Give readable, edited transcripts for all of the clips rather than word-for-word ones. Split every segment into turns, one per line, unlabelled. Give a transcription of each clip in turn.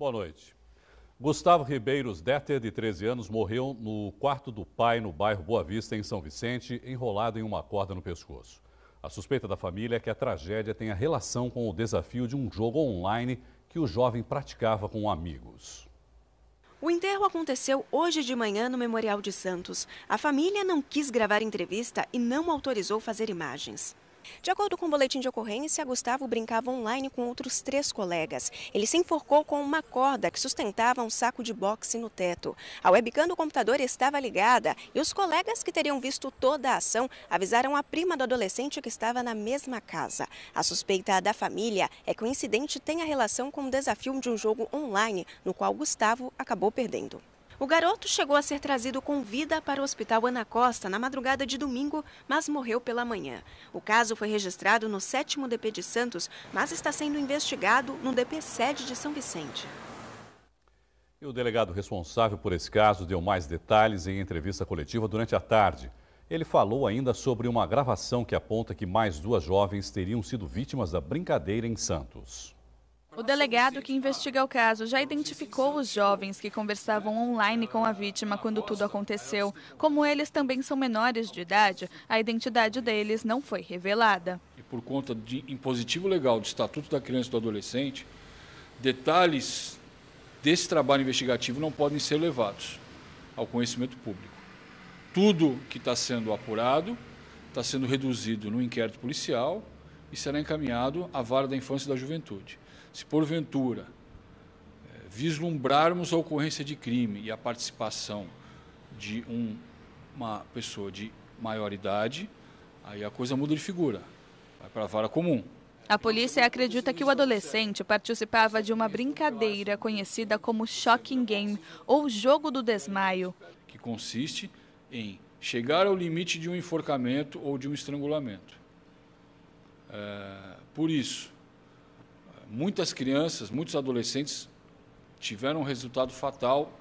Boa noite. Gustavo Ribeiros Detter, de 13 anos, morreu no quarto do pai no bairro Boa Vista, em São Vicente, enrolado em uma corda no pescoço. A suspeita da família é que a tragédia tenha relação com o desafio de um jogo online que o jovem praticava com amigos.
O enterro aconteceu hoje de manhã no Memorial de Santos. A família não quis gravar entrevista e não autorizou fazer imagens. De acordo com o boletim de ocorrência, Gustavo brincava online com outros 3 colegas. Ele se enforcou com uma corda que sustentava um saco de boxe no teto. A webcam do computador estava ligada e os colegas que teriam visto toda a ação avisaram a prima do adolescente que estava na mesma casa. A suspeita da família é que o incidente tenha relação com o desafio de um jogo online, no qual Gustavo acabou perdendo. O garoto chegou a ser trazido com vida para o Hospital Ana Costa na madrugada de domingo, mas morreu pela manhã. O caso foi registrado no 7º DP de Santos, mas está sendo investigado no DP sede de São Vicente.
E o delegado responsável por esse caso deu mais detalhes em entrevista coletiva durante a tarde. Ele falou ainda sobre uma gravação que aponta que mais 2 jovens teriam sido vítimas da brincadeira em Santos.
O delegado que investiga o caso já identificou os jovens que conversavam online com a vítima quando tudo aconteceu. Como eles também são menores de idade, a identidade deles não foi revelada.
E por conta de impositivo legal do Estatuto da Criança e do Adolescente, detalhes desse trabalho investigativo não podem ser levados ao conhecimento público. Tudo que está sendo apurado está sendo reduzido no inquérito policial e será encaminhado à Vara da Infância e da Juventude. Se porventura vislumbrarmos a ocorrência de crime e a participação de uma pessoa de maior idade, aí a coisa muda de figura, vai para a vara comum.
A polícia acredita que o adolescente participava de uma brincadeira conhecida como Shocking Game, ou Jogo do Desmaio.
Que consiste em chegar ao limite de um enforcamento ou de um estrangulamento. Por isso, muitas crianças, muitos adolescentes tiveram um resultado fatal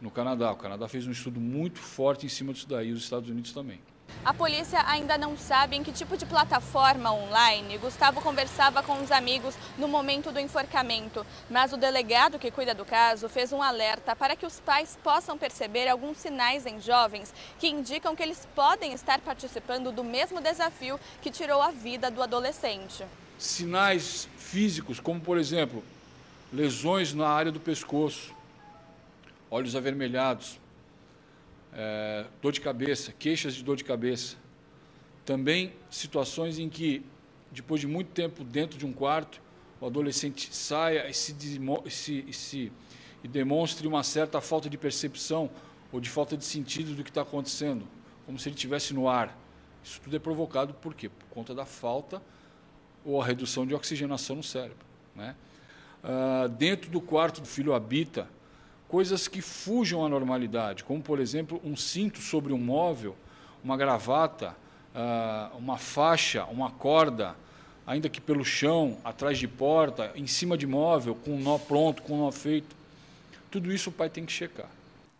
no Canadá. O Canadá fez um estudo muito forte em cima disso daí, os Estados Unidos também.
A polícia ainda não sabe em que tipo de plataforma online Gustavo conversava com os amigos no momento do enforcamento, mas o delegado que cuida do caso fez um alerta para que os pais possam perceber alguns sinais em jovens que indicam que eles podem estar participando do mesmo desafio que tirou a vida do adolescente.
Sinais físicos, como por exemplo, lesões na área do pescoço, olhos avermelhados, dor de cabeça, queixas de dor de cabeça. Também situações em que, depois de muito tempo dentro de um quarto, o adolescente saia e demonstre uma certa falta de percepção ou de falta de sentido do que está acontecendo, como se ele estivesse no ar. Isso tudo é provocado por quê? Por conta da falta ou a redução de oxigenação no cérebro, né? Dentro do quarto do filho habita coisas que fujam à normalidade, como, por exemplo, um cinto sobre um móvel, uma gravata, uma faixa, uma corda, ainda que pelo chão, atrás de porta, em cima de móvel, com um nó pronto, com um nó feito. Tudo isso o pai tem que checar.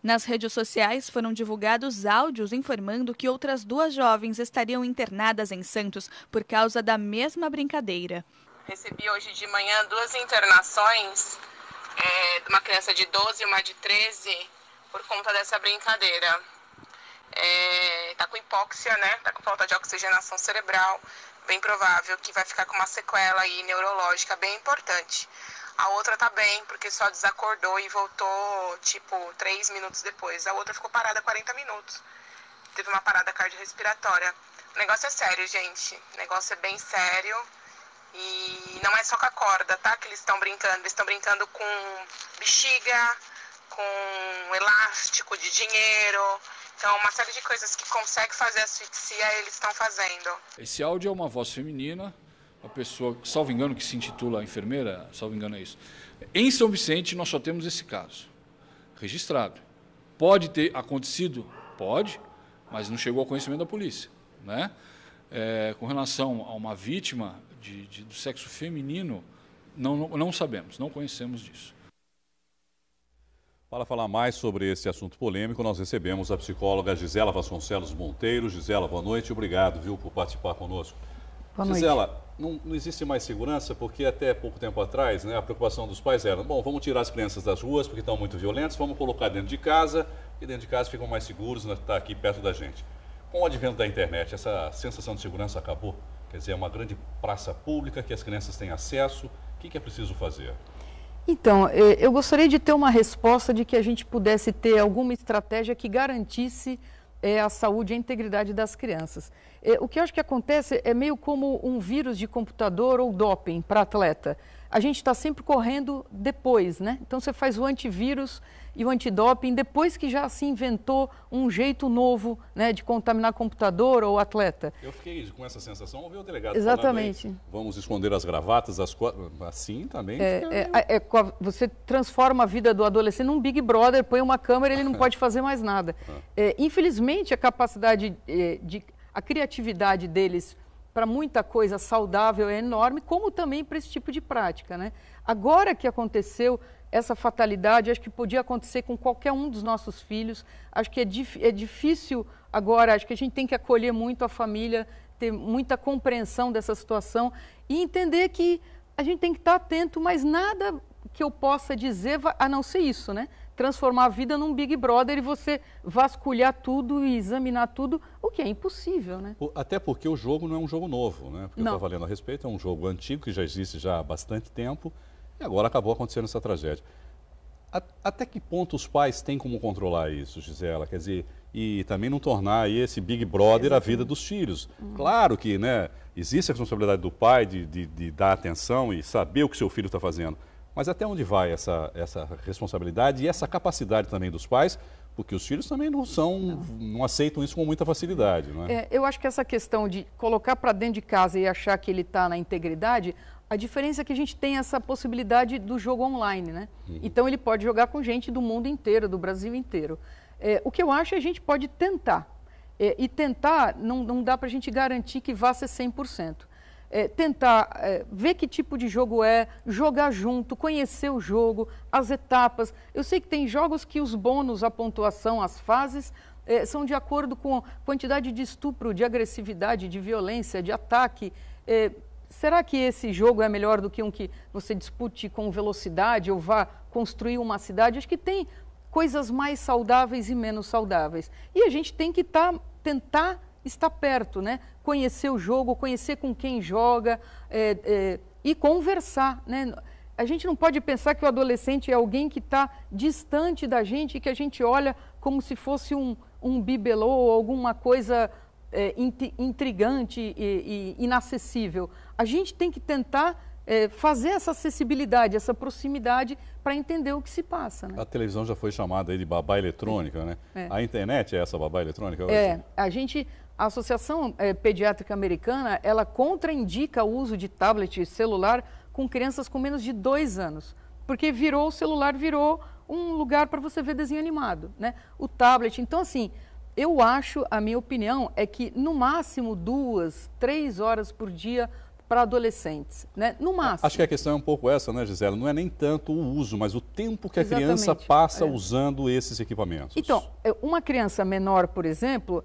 Nas redes sociais foram divulgados áudios informando que outras 2 jovens estariam internadas em Santos por causa da mesma brincadeira.
Recebi hoje de manhã 2 internações, de uma criança de 12 e uma de 13, por conta dessa brincadeira. Está com hipóxia, né? Está com falta de oxigenação cerebral, bem provável que vai ficar com uma sequela aí neurológica bem importante. A outra tá bem, porque só desacordou e voltou, tipo, 3 minutos depois. A outra ficou parada 40 minutos. Teve uma parada cardiorrespiratória. O negócio é sério, gente. O negócio é bem sério. E não é só com a corda, tá? Que eles estão brincando. Eles estão brincando com bexiga, com elástico de dinheiro. Então, uma série de coisas que consegue fazer asfixia, eles estão fazendo.
Esse áudio é uma voz feminina. A pessoa, salvo engano, que se intitula enfermeira, salvo engano é isso. Em São Vicente, nós só temos esse caso registrado. Pode ter acontecido? Pode, mas não chegou ao conhecimento da polícia, né? Com relação a uma vítima do sexo feminino, não sabemos, não conhecemos disso.
Para falar mais sobre esse assunto polêmico, nós recebemos a psicóloga Gisela Vasconcelos Monteiro. Gisela, boa noite, obrigado, viu, por participar conosco.
Boa noite.
Gisela, não existe mais segurança, porque até pouco tempo atrás, né, a preocupação dos pais era, bom, vamos tirar as crianças das ruas porque estão muito violentos, vamos colocar dentro de casa, e dentro de casa ficam mais seguros, né, tá aqui perto da gente. Com o advento da internet, essa sensação de segurança acabou? Quer dizer, é uma grande praça pública que as crianças têm acesso, o que é preciso fazer?
Então, eu gostaria de ter uma resposta de que a gente pudesse ter alguma estratégia que garantisse a saúde e a integridade das crianças. O que eu acho que acontece é meio como um vírus de computador ou doping para atleta. A gente está sempre correndo depois, né? Então você faz o antivírus e o antidoping depois que já se inventou um jeito novo, né, de contaminar computador ou atleta.
Eu fiquei com essa sensação ao ver o delegado
Exatamente.
falando aí, vamos esconder as gravatas, assim também.
Você transforma a vida do adolescente num Big Brother, põe uma câmera e ele não pode fazer mais nada. Infelizmente, a capacidade, a criatividade deles para muita coisa saudável é enorme, como também para esse tipo de prática, né? Agora que aconteceu essa fatalidade, acho que podia acontecer com qualquer um dos nossos filhos, acho que é difícil agora, acho que a gente tem que acolher muito a família, ter muita compreensão dessa situação e entender que a gente tem que estar atento, mas nada que eu possa dizer a não ser isso, né? Transformar a vida num Big Brother e você vasculhar tudo e examinar tudo, o que é impossível, né?
Até porque o jogo não é um jogo novo, né? Porque eu estava lendo a respeito, é um jogo antigo que já existe já há bastante tempo e agora acabou acontecendo essa tragédia. Até que ponto os pais têm como controlar isso, Gisela? Quer dizer, e também não tornar aí esse Big Brother a vida dos filhos. Claro que, né, existe a responsabilidade do pai de dar atenção e saber o que seu filho está fazendo. Mas até onde vai essa responsabilidade e essa capacidade também dos pais? Porque os filhos também não aceitam isso com muita facilidade, não é?
Eu acho que essa questão de colocar para dentro de casa e achar que ele está na integridade, a diferença é que a gente tem essa possibilidade do jogo online, né? Então ele pode jogar com gente do mundo inteiro, do Brasil inteiro. O que eu acho é que a gente pode tentar. E tentar, não dá para a gente garantir que vá ser 100%. Tentar ver que tipo de jogo é, jogar junto, conhecer o jogo, as etapas. Eu sei que tem jogos que os bônus, a pontuação, as fases, são de acordo com a quantidade de estupro, de agressividade, de violência, de ataque. Será que esse jogo é melhor do que um que você dispute com velocidade ou vá construir uma cidade? Acho que tem coisas mais saudáveis e menos saudáveis. E a gente tem que tentar estar perto, né? Conhecer o jogo, conhecer com quem joga e conversar, né? A gente não pode pensar que o adolescente é alguém que está distante da gente e que a gente olha como se fosse um bibelô ou alguma coisa intrigante e inacessível. A gente tem que tentar fazer essa acessibilidade, essa proximidade para entender o que se passa, né?
A televisão já foi chamada aí de babá eletrônica, né? A internet é essa babá eletrônica hoje? A Associação Pediátrica Americana, ela contraindica o uso de tablet celular com crianças com menos de 2 anos, porque o celular virou um lugar para você ver desenho animado, né? O tablet, então assim, eu acho, a minha opinião é que no máximo 2, 3 horas por dia para adolescentes, né? No máximo. Acho que a questão é um pouco essa, né, Gisela? Não é nem tanto o uso, mas o tempo que a criança passa usando esses equipamentos.
Então, uma criança menor, por exemplo,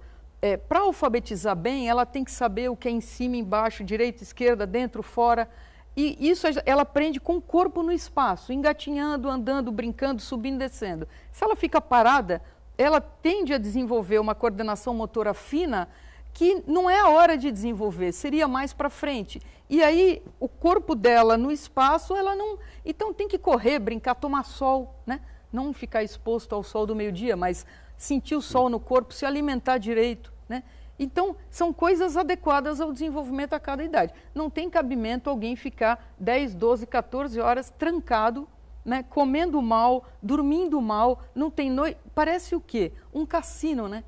para alfabetizar bem, ela tem que saber o que é em cima, embaixo, direita, esquerda, dentro, fora. E isso ela aprende com o corpo no espaço, engatinhando, andando, brincando, subindo, descendo. Se ela fica parada, ela tende a desenvolver uma coordenação motora fina que não é a hora de desenvolver, seria mais para frente. E aí, o corpo dela no espaço, ela não... Então, tem que correr, brincar, tomar sol, né? Não ficar exposto ao sol do meio-dia, mas sentir o sol no corpo, se alimentar direito, né? Então, são coisas adequadas ao desenvolvimento a cada idade. Não tem cabimento alguém ficar 10, 12, 14 horas trancado, né? Comendo mal, dormindo mal, não tem noite. Parece o quê? Um cassino, né?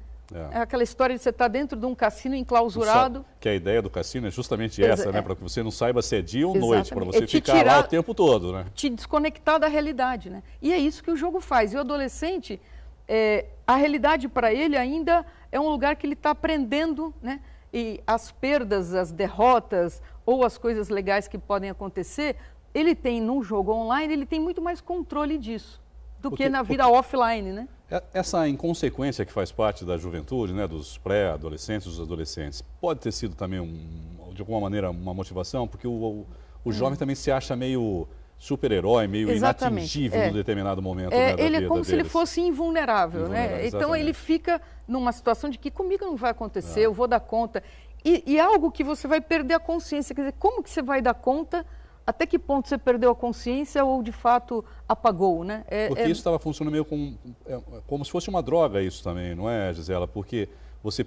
É aquela história de você estar dentro de um cassino enclausurado.
Que a ideia do cassino é justamente essa, né? Para que você não saiba se é dia ou noite, para você ficar lá o tempo todo, né?
Te desconectar da realidade, né? E é isso que o jogo faz. E o adolescente, a realidade para ele ainda é um lugar que ele está aprendendo, né? E as perdas, as derrotas ou as coisas legais que podem acontecer, ele tem num jogo online, ele tem muito mais controle disso do que na vida offline, né?
Essa inconsequência que faz parte da juventude, né, dos pré-adolescentes, dos adolescentes, pode ter sido também de alguma maneira, uma motivação? Porque o jovem também se acha meio super-herói, meio inatingível em determinado momento da vida
ele é como
deles.
se ele fosse invulnerável, né? Então ele fica numa situação de que comigo não vai acontecer, eu vou dar conta. E algo que você vai perder a consciência, quer dizer, como que você vai dar conta? Até que ponto você perdeu a consciência ou de fato apagou, né?
Porque isso estava funcionando meio como se fosse uma droga isso também, não é, Gisela? Porque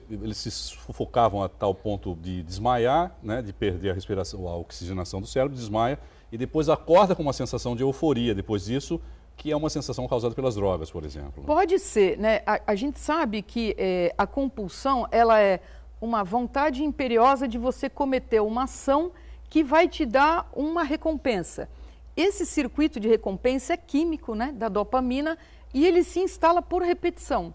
eles se sufocavam a tal ponto de desmaiar, né? De perder a respiração, a oxigenação do cérebro, desmaia, e depois acorda com uma sensação de euforia depois disso, que é uma sensação causada pelas drogas, por exemplo.
Pode ser, né? A gente sabe que a compulsão, ela é uma vontade imperiosa de você cometer uma ação que vai te dar uma recompensa. Esse circuito de recompensa é químico, né, da dopamina, e ele se instala por repetição.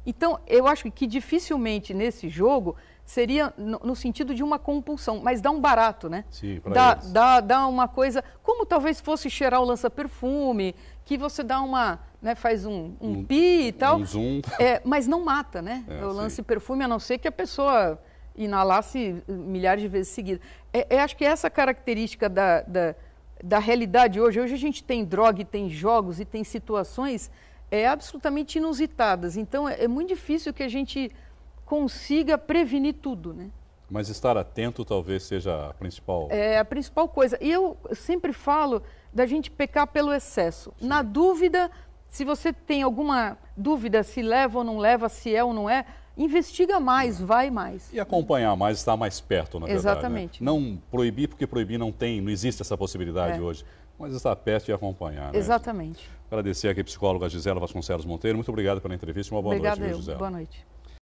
Então, eu acho que dificilmente nesse jogo seria no sentido de uma compulsão, mas dá um barato, né?
Sim, para eles.
Dá uma coisa, como talvez fosse cheirar o lança-perfume, que você dá uma, né, faz um pi e tal.
Um zoom.
Mas não mata, né? O lança-perfume, a não ser que a pessoa inalasse milhares de vezes seguidas. Acho que essa característica da realidade hoje a gente tem droga, e tem jogos e tem situações absolutamente inusitadas. Então é muito difícil que a gente consiga prevenir tudo, né?
Mas estar atento talvez seja a principal...
É a principal coisa. E eu sempre falo da gente pecar pelo excesso. Sim. Na dúvida, se você tem alguma dúvida se leva ou não leva, se é ou não é, investiga mais, vai mais.
E acompanhar mais, estar mais perto, na verdade.
Exatamente.
Né? Não proibir, porque proibir não existe essa possibilidade hoje. Mas estar perto e acompanhar. Né?
Exatamente.
Agradecer aqui a psicóloga Gisela Vasconcelos Monteiro. Muito obrigado pela entrevista. Uma boa noite, Gisela.
Boa noite.